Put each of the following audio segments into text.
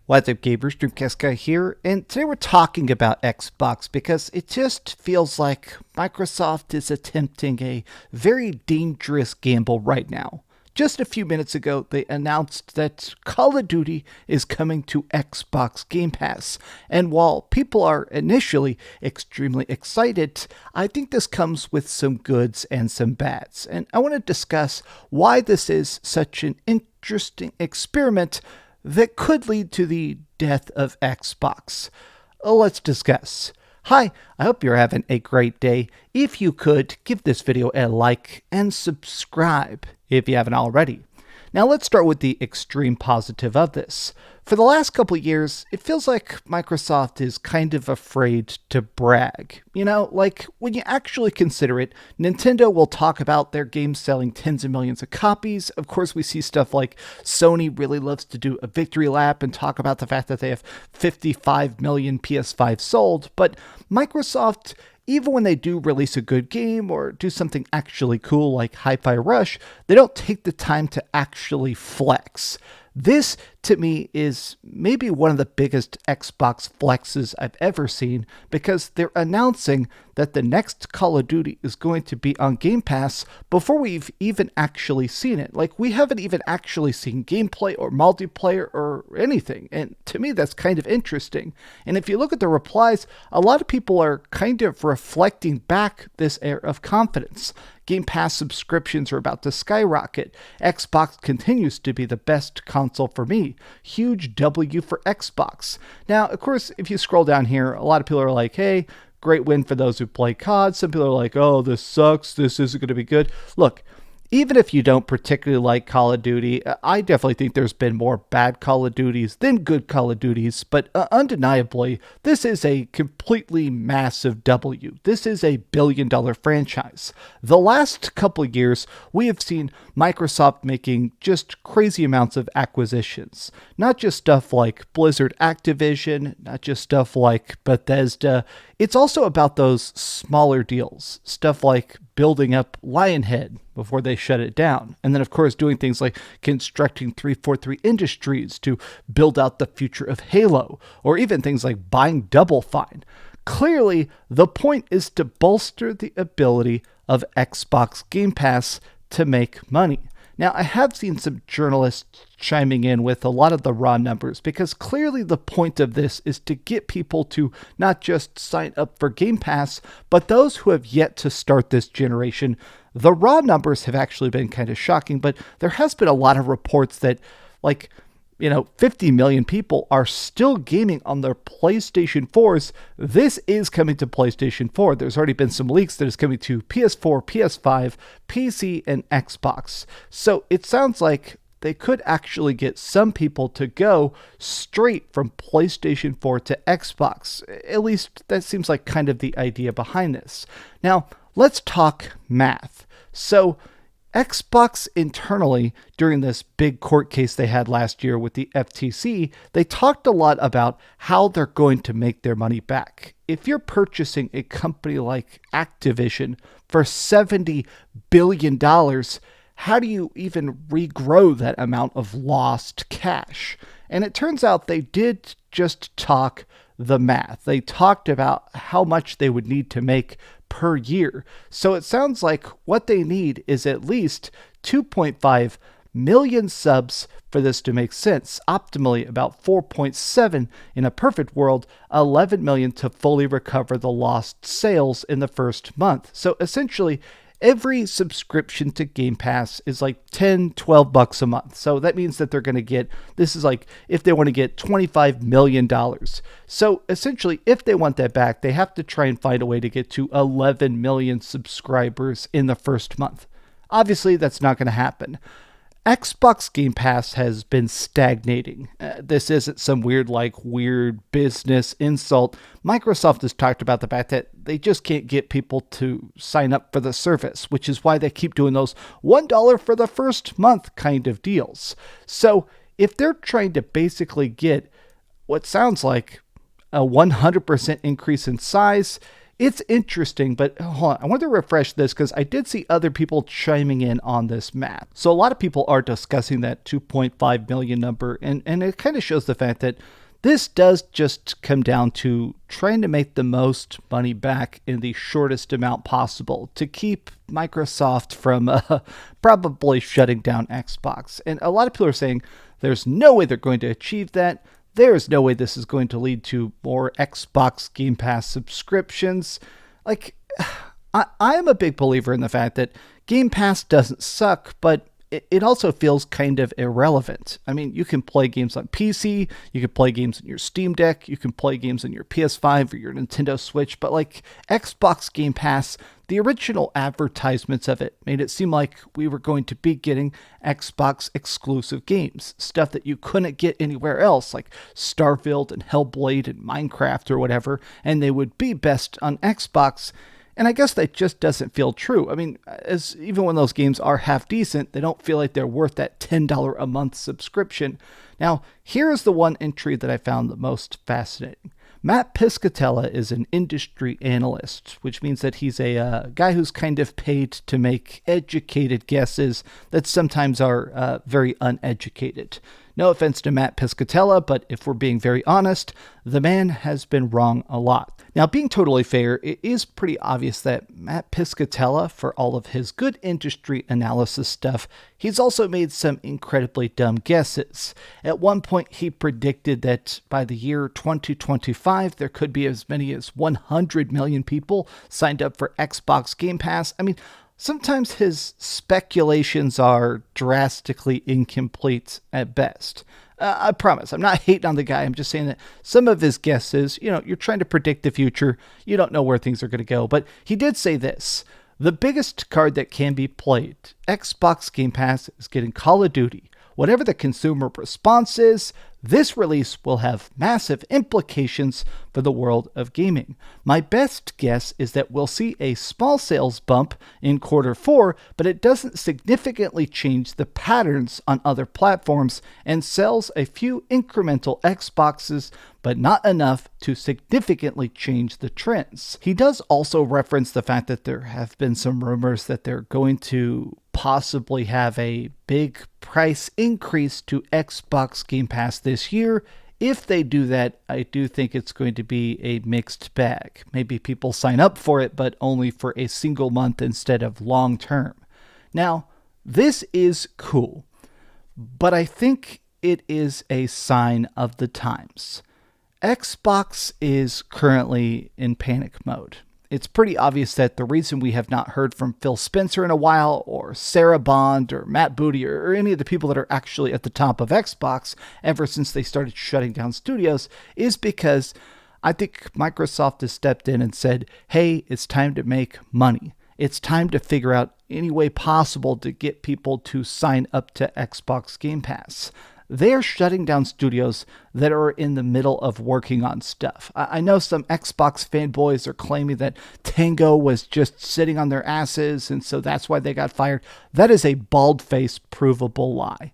What's up, gamers? DreamcastGuy here, and today we're talking about Xbox because it just feels like Microsoft is attempting a very dangerous gamble right now. Just a few minutes ago, they announced that Call of Duty is coming to Xbox Game Pass, and while people are initially extremely excited, I think this comes with some goods and some bads, and I want to discuss why this is such an interesting experiment that could lead to the death of Xbox. Let's discuss. Hi, I hope you're having a great day. If you could, give this video a like and subscribe if you haven't already. Now let's start with the extreme positive of this. For the last couple of years, it feels like Microsoft is kind of afraid to brag. You know, like when you actually consider it, Nintendo will talk about their games selling tens of millions of copies. Of course, we see stuff like Sony really loves to do a victory lap and talk about the fact that they have 55 million PS5 sold. But Microsoft, even when they do release a good game or do something actually cool like Hi-Fi Rush, they don't take the time to actually flex. This, to me, is maybe one of the biggest Xbox flexes I've ever seen because they're announcing that the next Call of Duty is going to be on Game Pass before we've even actually seen it. Like, we haven't even actually seen gameplay or multiplayer or anything. And to me, that's kind of interesting. And if you look at the replies, a lot of people are kind of reflecting back this air of confidence. Game Pass subscriptions are about to skyrocket. Xbox continues to be the best console for me. Huge W for Xbox. Now, of course, if you scroll down here, a lot of people are like, hey, great win for those who play COD. Some people are like, oh, this sucks. This isn't going to be good. Look, even if you don't particularly like Call of Duty, I definitely think there's been more bad Call of Duties than good Call of Duties, but undeniably, this is a completely massive W. This is a billion-dollar franchise. The last couple of years, we have seen Microsoft making just crazy amounts of acquisitions. Not just stuff like Blizzard Activision, not just stuff like Bethesda. It's also about those smaller deals, stuff like building up Lionhead before they shut it down. And then, of course, doing things like constructing 343 Industries to build out the future of Halo, or even things like buying Double Fine. Clearly, the point is to bolster the ability of Xbox Game Pass to make money. Now, I have seen some journalists chiming in with a lot of the raw numbers because clearly the point of this is to get people to not just sign up for Game Pass, but those who have yet to start this generation. The raw numbers have actually been kind of shocking, but there has been a lot of reports that, 50 million people are still gaming on their PlayStation 4s. This is coming to PlayStation 4. There's already been some leaks that it's coming to PS4, PS5, PC, and Xbox. So it sounds like they could actually get some people to go straight from PlayStation 4 to Xbox. At least that seems like kind of the idea behind this. Now, let's talk math. So Xbox internally, during this big court case they had last year with the FTC, they talked a lot about how they're going to make their money back. If you're purchasing a company like Activision for $70 billion, how do you even regrow that amount of lost cash? And it turns out they did just talk the math. They talked about how much they would need to make per year. So it sounds like what they need is at least 2.5 million subs for this to make sense. Optimally, about 4.7 in a perfect world, 11 million to fully recover the lost sales in the first month. So essentially, every subscription to Game Pass is like $10-12 a month. So that means that they're going to get, this is like if they want to get $25 million. So essentially, if they want that back, they have to try and find a way to get to 11 million subscribers in the first month. Obviously, that's not going to happen. Xbox Game Pass has been stagnating. This isn't some weird business insult. Microsoft has talked about the fact that they just can't get people to sign up for the service, which is why they keep doing those $1 for the first month kind of deals. So if they're trying to basically get what sounds like a 100% increase in size, It's interesting, but hold on. I wanted to refresh this because I did see other people chiming in on this math. So a lot of people are discussing that 2.5 million number, and it kind of shows the fact that this does just come down to trying to make the most money back in the shortest amount possible to keep Microsoft from probably shutting down Xbox. And a lot of people are saying there's no way they're going to achieve that. There's no way this is going to lead to more Xbox Game Pass subscriptions. Like, I am a big believer in the fact that Game Pass doesn't suck, but it also feels kind of irrelevant. I mean, you can play games on PC, you can play games on your Steam Deck, you can play games on your PS5 or your Nintendo Switch, but like Xbox Game Pass, the original advertisements of it made it seem like we were going to be getting Xbox exclusive games, stuff that you couldn't get anywhere else, like Starfield and Hellblade and Minecraft or whatever, and they would be best on Xbox. And I guess that just doesn't feel true. I mean, even when those games are half decent, they don't feel like they're worth that $10 a month subscription. Now, here is the one entry that I found the most fascinating. Matt Piscatella is an industry analyst, which means that he's a guy who's kind of paid to make educated guesses that sometimes are very uneducated. No offense to Matt Piscatella, but if we're being very honest, the man has been wrong a lot. Now, being totally fair, it is pretty obvious that Matt Piscatella, for all of his good industry analysis stuff, he's also made some incredibly dumb guesses. At one point, he predicted that by the year 2025, there could be as many as 100 million people signed up for Xbox Game Pass. I mean, sometimes his speculations are drastically incomplete at best. I promise, I'm not hating on the guy. I'm just saying that some of his guesses, you're trying to predict the future. You don't know where things are going to go. But he did say this: the biggest card that can be played, Xbox Game Pass, is getting Call of Duty. Whatever the consumer response is, this release will have massive implications for the world of gaming. My best guess is that we'll see a small sales bump in Q4, but it doesn't significantly change the patterns on other platforms and sells a few incremental Xboxes, but not enough to significantly change the trends. He does also reference the fact that there have been some rumors that they're going to possibly have a big price increase to Xbox Game Pass this year. If they do that, I do think it's going to be a mixed bag. Maybe people sign up for it, but only for a single month instead of long term. Now, this is cool, but I think it is a sign of the times. Xbox is currently in panic mode. It's pretty obvious that the reason we have not heard from Phil Spencer in a while, or Sarah Bond, or Matt Booty, or any of the people that are actually at the top of Xbox ever since they started shutting down studios, is because I think Microsoft has stepped in and said, hey, it's time to make money. It's time to figure out any way possible to get people to sign up to Xbox Game Pass. They're shutting down studios that are in the middle of working on stuff. I know some Xbox fanboys are claiming that Tango was just sitting on their asses, and so that's why they got fired. That is a bald-faced, provable lie.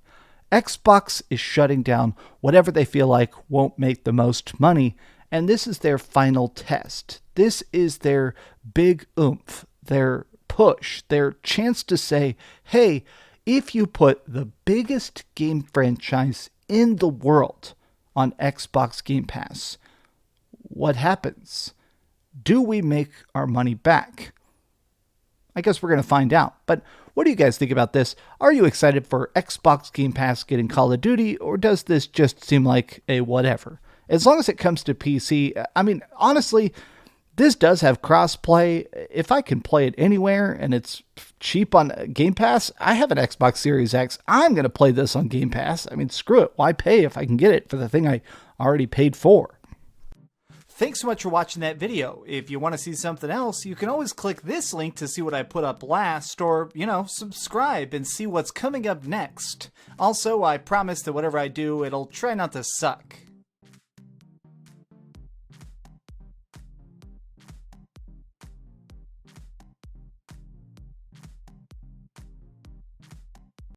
Xbox is shutting down whatever they feel like won't make the most money, and this is their final test. This is their big oomph, their push, their chance to say, hey, if you put the biggest game franchise in the world on Xbox Game Pass, what happens? Do we make our money back? I guess we're going to find out. But what do you guys think about this? Are you excited for Xbox Game Pass getting Call of Duty, or does this just seem like a whatever? As long as it comes to PC, I mean, honestly, this does have cross-play. If I can play it anywhere and it's cheap on Game Pass, I have an Xbox Series X. I'm going to play this on Game Pass. I mean, screw it. Why pay if I can get it for the thing I already paid for? Thanks so much for watching that video. If you want to see something else, you can always click this link to see what I put up last, or, subscribe and see what's coming up next. Also, I promise that whatever I do, it'll try not to suck.